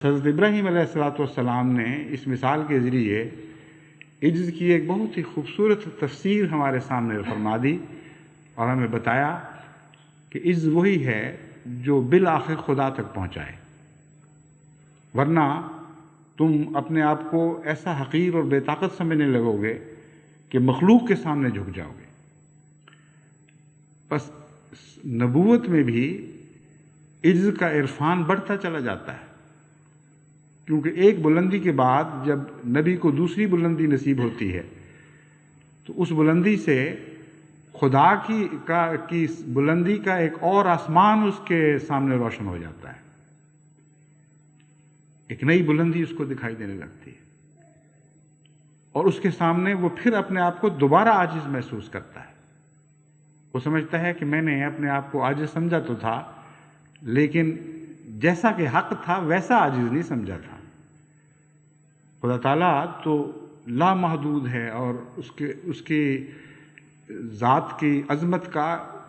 حضرت ابراہیم علیہ السلام نے اس مثال کے ذریعے عجز کی ایک بہت ہی خوبصورت تفسیر ہمارے سامنے فرما دی اور ہمیں بتایا کہ عجز وہی ہے جو بالآخر خدا تک پہنچائے، ورنہ تم اپنے آپ کو ایسا حقیر اور بے طاقت سمجھنے لگو گے کہ مخلوق کے سامنے جھک جاؤ گے۔ بس نبوت میں بھی عجز کا عرفان بڑھتا چلا جاتا ہے، کیونکہ ایک بلندی کے بعد جب نبی کو دوسری بلندی نصیب ہوتی ہے تو اس بلندی سے خدا کی بلندی کا ایک اور آسمان اس کے سامنے روشن ہو جاتا ہے، ایک نئی بلندی اس کو دکھائی دینے لگتی ہے، اور اس کے سامنے وہ پھر اپنے آپ کو دوبارہ عاجز محسوس کرتا ہے۔ وہ سمجھتا ہے کہ میں نے اپنے آپ کو عاجز سمجھا تو تھا، لیکن جیسا کہ حق تھا ویسا عاجز نہیں سمجھا تھا۔ خدا تعالیٰ تو لامحدود ہے اور اس کی ذات کی عظمت کا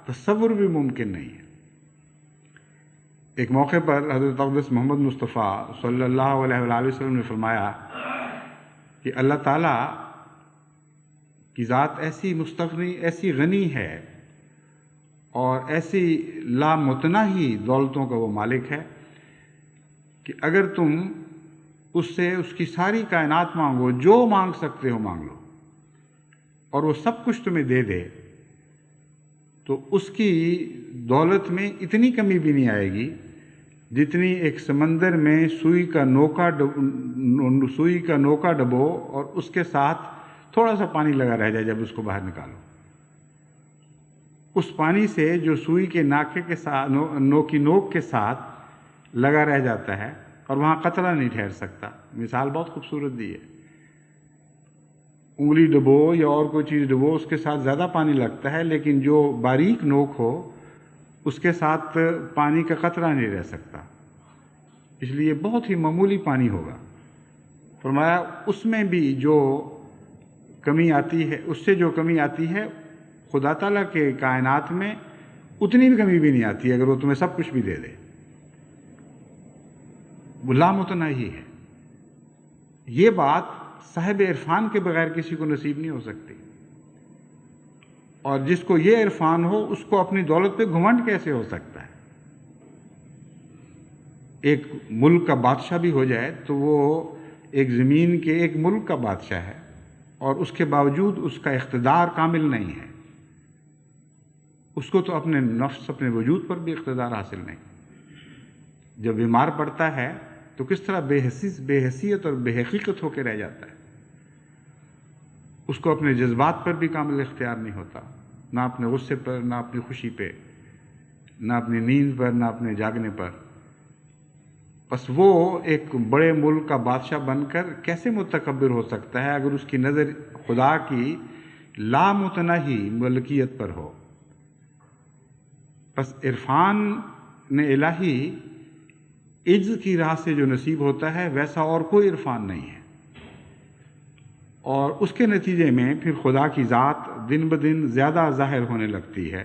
تصور بھی ممکن نہیں ہے۔ ایک موقع پر حضرت اقدس محمد مصطفیٰ صلی اللہ علیہ وآلہ وسلم نے فرمایا کہ اللہ تعالیٰ کی ذات ایسی مستغنی، ایسی غنی ہے اور ایسی لامتناہی دولتوں کا وہ مالک ہے کہ اگر تم اس سے اس کی ساری کائنات مانگو، جو مانگ سکتے ہو مانگ لو، اور وہ سب کچھ تمہیں دے دے، تو اس کی دولت میں اتنی کمی بھی نہیں آئے گی جتنی ایک سمندر میں سوئی کا نوکا ڈبو اور اس کے ساتھ تھوڑا سا پانی لگا رہ جائے جب اس کو باہر نکالو۔ اس پانی سے جو سوئی کے ناکے کے ساتھ نوک کے ساتھ لگا رہ جاتا ہے اور وہاں قطرہ نہیں ٹھہر سکتا۔ مثال بہت خوبصورت دی ہے۔ انگلی ڈبو یا اور کوئی چیز ڈبو، اس کے ساتھ زیادہ پانی لگتا ہے، لیکن جو باریک نوک ہو اس کے ساتھ پانی کا قطرہ نہیں رہ سکتا، اس لیے بہت ہی معمولی پانی ہوگا۔ فرمایا اس میں بھی جو کمی آتی ہے، اس سے جو کمی آتی ہے خدا تعالیٰ کے کائنات میں اتنی بھی کمی بھی نہیں آتی اگر وہ تمہیں سب کچھ بھی دے دے۔ وہ لامتناہی ہے۔ یہ بات صاحب عرفان کے بغیر کسی کو نصیب نہیں ہو سکتی، اور جس کو یہ عرفان ہو اس کو اپنی دولت پہ گھمنڈ کیسے ہو سکتا ہے؟ ایک ملک کا بادشاہ بھی ہو جائے تو وہ ایک زمین کے ایک ملک کا بادشاہ ہے، اور اس کے باوجود اس کا اقتدار کامل نہیں ہے۔ اس کو تو اپنے نفس، اپنے وجود پر بھی اقتدار حاصل نہیں۔ جب بیمار پڑتا ہے تو کس طرح بے حیثیت اور بے حقیقت ہو کے رہ جاتا ہے۔ اس کو اپنے جذبات پر بھی کامل اختیار نہیں ہوتا، نہ اپنے غصے پر، نہ اپنی خوشی پہ، نہ اپنی نیند پر، نہ اپنے جاگنے پر۔ بس وہ ایک بڑے ملک کا بادشاہ بن کر کیسے متکبر ہو سکتا ہے اگر اس کی نظر خدا کی لامتناہی ملکیت پر ہو؟ بس عرفان الہی عجز کی راہ سے جو نصیب ہوتا ہے ویسا اور کوئی عرفان نہیں ہے، اور اس کے نتیجے میں پھر خدا کی ذات دن بدن زیادہ ظاہر ہونے لگتی ہے۔